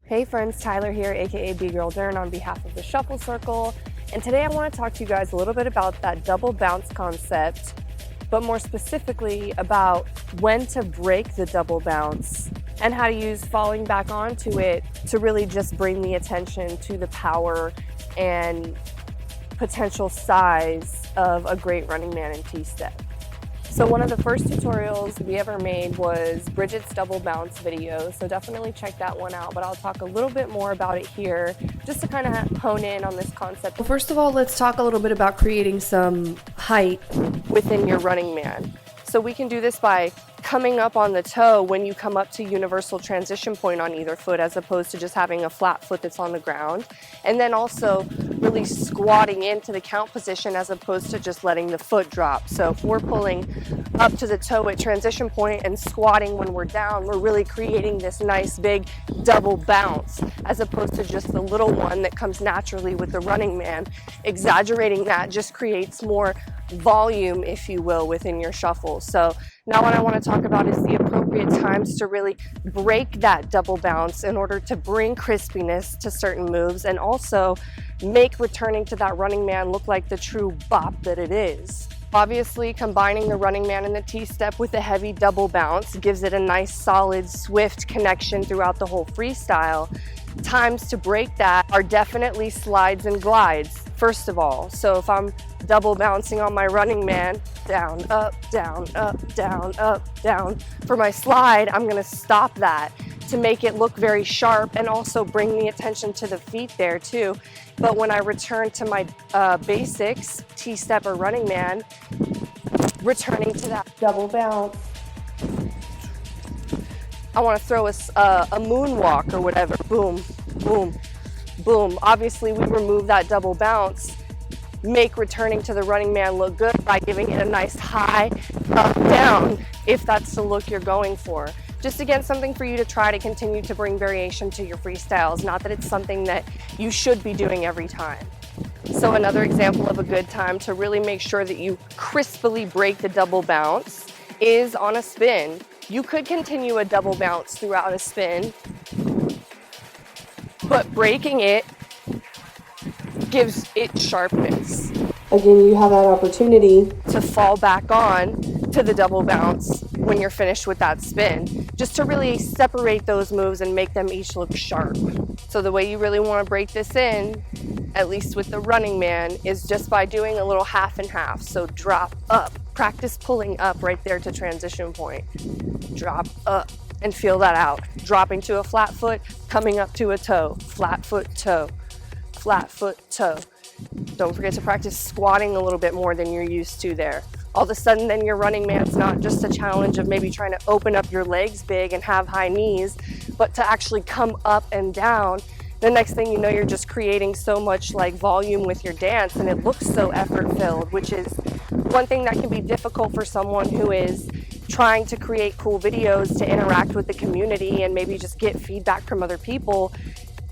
Hey friends, Tyler here, aka B-Girl Dern on behalf of the Shuffle Circle. And today I want to talk to you guys a little bit about that double bounce concept, but more specifically about when to break the double bounce and how to use falling back onto it to really just bring the attention to the power and potential size of a great running man in T-step. So one of the first tutorials we ever made was Bridget's double bounce video, so definitely check that one out, but I'll talk a little bit more about it here just to kind of hone in on this concept. Well, first of all, let's talk a little bit about creating some height within your running man. So we can do this by coming up on the toe when you come up to universal transition point on either foot, as opposed to just having a flat foot that's on the ground. And then also really squatting into the count position as opposed to just letting the foot drop. So if we're pulling up to the toe at transition point and squatting when we're down, we're really creating this nice big double bounce, as opposed to just the little one that comes naturally with the running man. Exaggerating that just creates more volume, if you will, within your shuffle. So now what I want to talk about is the appropriate times to really break that double bounce in order to bring crispiness to certain moves and also make returning to that running man look like the true bop that it is. Obviously, combining the running man and the T-step with a heavy double bounce gives it a nice, solid, swift connection throughout the whole freestyle. Times to break that are definitely slides and glides, first of all. So if I'm double bouncing on my running man, down, up, down, up, down, up, down. For my slide, I'm gonna stop that to make it look very sharp and also bring the attention to the feet there too. But when I return to my basics, T-step or running man, returning to that double bounce, I want to throw a moonwalk or whatever. Boom, boom, boom. Obviously, we remove that double bounce, make returning to the running man look good by giving it a nice high up down, if that's the look you're going for. Just again, something for you to try to continue to bring variation to your freestyles. Not that it's something that you should be doing every time. So another example of a good time to really make sure that you crisply break the double bounce is on a spin. You could continue a double bounce throughout a spin, but breaking it gives it sharpness. Again, you have that opportunity to fall back on to the double bounce when you're finished with that spin, just to really separate those moves and make them each look sharp. So the way you really want to break this in, at least with the running man, is just by doing a little half and half. So drop up, practice pulling up right there to transition point. Drop up and feel that out. Dropping to a flat foot, coming up to a toe, flat foot, toe, flat foot, toe. Don't forget to practice squatting a little bit more than you're used to there. All of a sudden then your running man's not just a challenge of maybe trying to open up your legs big and have high knees, but to actually come up and down. The next thing you know, you're just creating so much like volume with your dance, and it looks so effort filled, which is one thing that can be difficult for someone who is trying to create cool videos to interact with the community and maybe just get feedback from other people,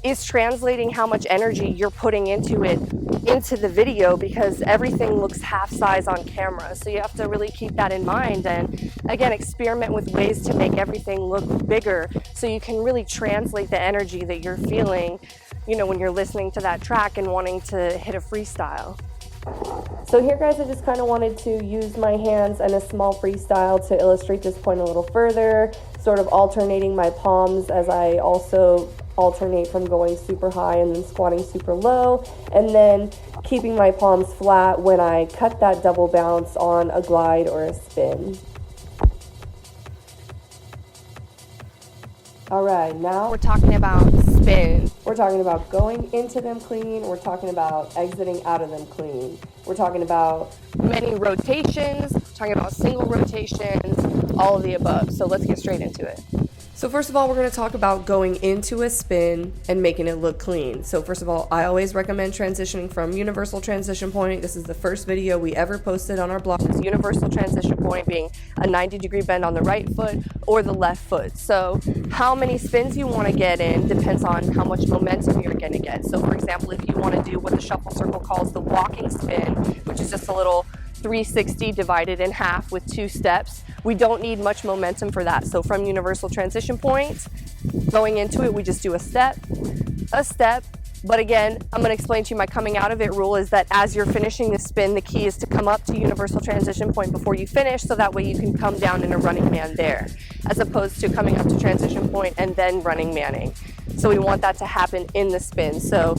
is translating how much energy you're putting into it, into the video, because everything looks half size on camera. So you have to really keep that in mind and again, experiment with ways to make everything look bigger so you can really translate the energy that you're feeling, you know, when you're listening to that track and wanting to hit a freestyle. So here guys, I just kind of wanted to use my hands and a small freestyle to illustrate this point a little further, sort of alternating my palms as I also alternate from going super high and then squatting super low, and then keeping my palms flat when I cut that double bounce on a glide or a spin. All right, now we're talking about spin. We're talking about going into them clean. We're talking about exiting out of them clean. We're talking about many rotations, talking about single rotations, all of the above. So let's get straight into it. So first of all, we're going to talk about going into a spin and making it look clean. So first of all, I always recommend transitioning from universal transition point. This is the first video we ever posted on our blog. This universal transition point being a 90-degree bend on the right foot or the left foot. So how many spins you want to get in depends on how much momentum you're going to get. So for example, if you want to do what the Shuffle Circle calls the walking spin, which is just a little 360 divided in half with 2 steps, We don't need much momentum for that. So from universal transition point, going into it, we just do a step. But again, I'm going to explain to you my coming out of it rule is that as you're finishing the spin, the key is to come up to universal transition point before you finish, so that way you can come down in a running man there, as opposed to coming up to transition point and then running manning. So we want that to happen in the spin. So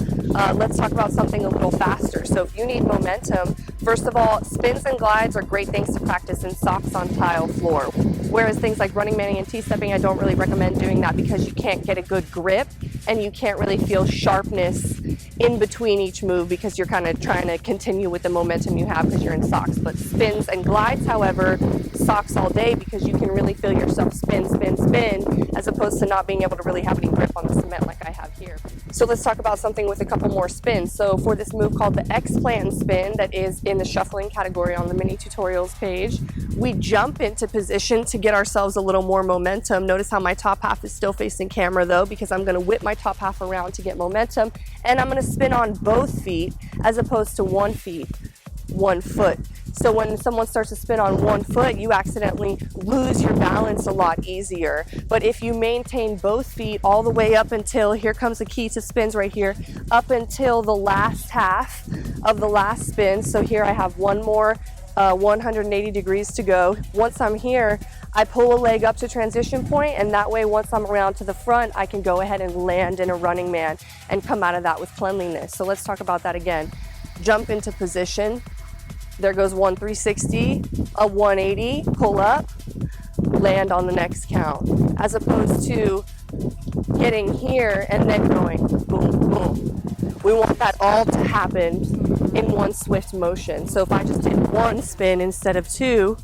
let's talk about something a little faster. So if you need momentum, first of all, spins and glides are great things to practice in socks on tile floor. Whereas things like running manning and T-stepping, I don't really recommend doing that because you can't get a good grip and you can't really feel sharpness in between each move because you're kind of trying to continue with the momentum you have because you're in socks. But spins and glides, however, socks all day because you can really feel yourself spin, spin, spin, as opposed to not being able to really have any grip on the cement like I have here. So let's talk about something with a couple more spins. So for this move called the X-Plan spin that is in the shuffling category on the mini tutorials page, we jump into position to get ourselves a little more momentum. Notice how my top half is still facing camera though, because I'm gonna whip my top half around to get momentum, and I'm gonna spin on both feet as opposed to 1 foot. So when someone starts to spin on 1 foot, you accidentally lose your balance a lot easier. But if you maintain both feet all the way up until, here comes the key to spins right here, up until the last half of the last spin. So here I have one more 180 degrees to go. Once I'm here, I pull a leg up to transition point, and that way once I'm around to the front, I can go ahead and land in a running man and come out of that with cleanliness. So let's talk about that again. Jump into position. There goes 1 360, a 180, pull up, land on the next count, as opposed to getting here and then going boom, boom. We want that all to happen in one swift motion. So if I just did 1 spin instead of 2,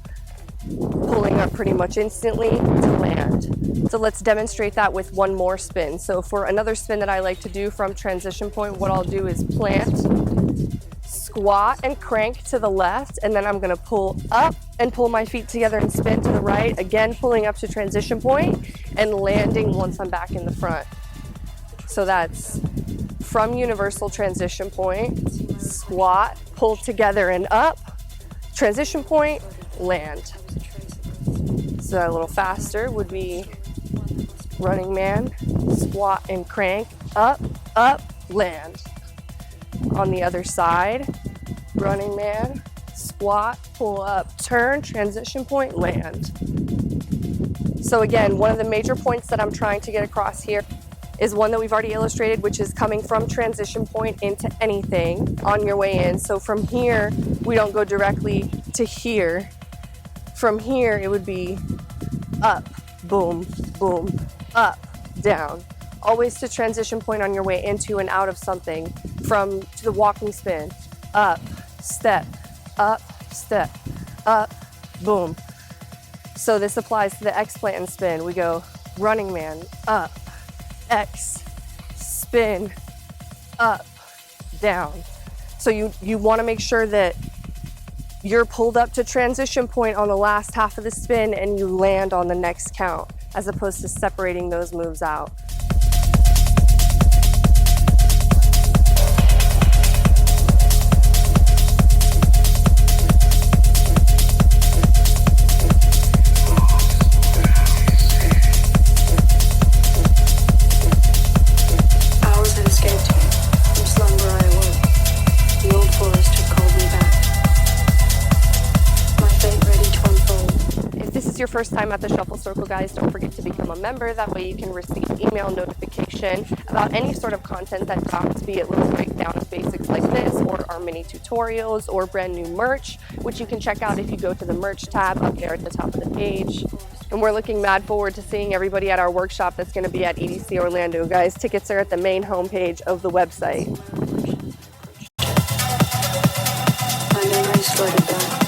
pulling up pretty much instantly to land. So let's demonstrate that with 1 more spin. So for another spin that I like to do from transition point, what I'll do is plant, squat and crank to the left, and then I'm gonna pull up and pull my feet together and spin to the right, again pulling up to transition point and landing once I'm back in the front. So that's from universal transition point, squat, pull together and up, transition point, land. So a little faster would be running man, squat and crank, up, land. On the other side, running man, squat, pull up, turn, transition point, land. So again, one of the major points that I'm trying to get across here is one that we've already illustrated, which is coming from transition point into anything on your way in. So from here, we don't go directly to here. From here, it would be up, boom, boom, up, down. Always to transition point on your way into and out of something. From to the walking spin, up, step, up, boom. So this applies to the X-Plan spin. We go running man, up, X, spin, up, down. So you want to make sure that you're pulled up to transition point on the last half of the spin and you land on the next count, as opposed to separating those moves out. Your first time at the Shuffle Circle, guys, don't forget to become a member. That way you can receive email notification about any sort of content that drops, be it little breakdown of basics like this, or our mini tutorials, or brand new merch, which you can check out if you go to the merch tab up there at the top of the page. And we're looking mad forward to seeing everybody at our workshop that's going to be at EDC Orlando, guys. Tickets are at the main homepage of the website. My memory slowed down.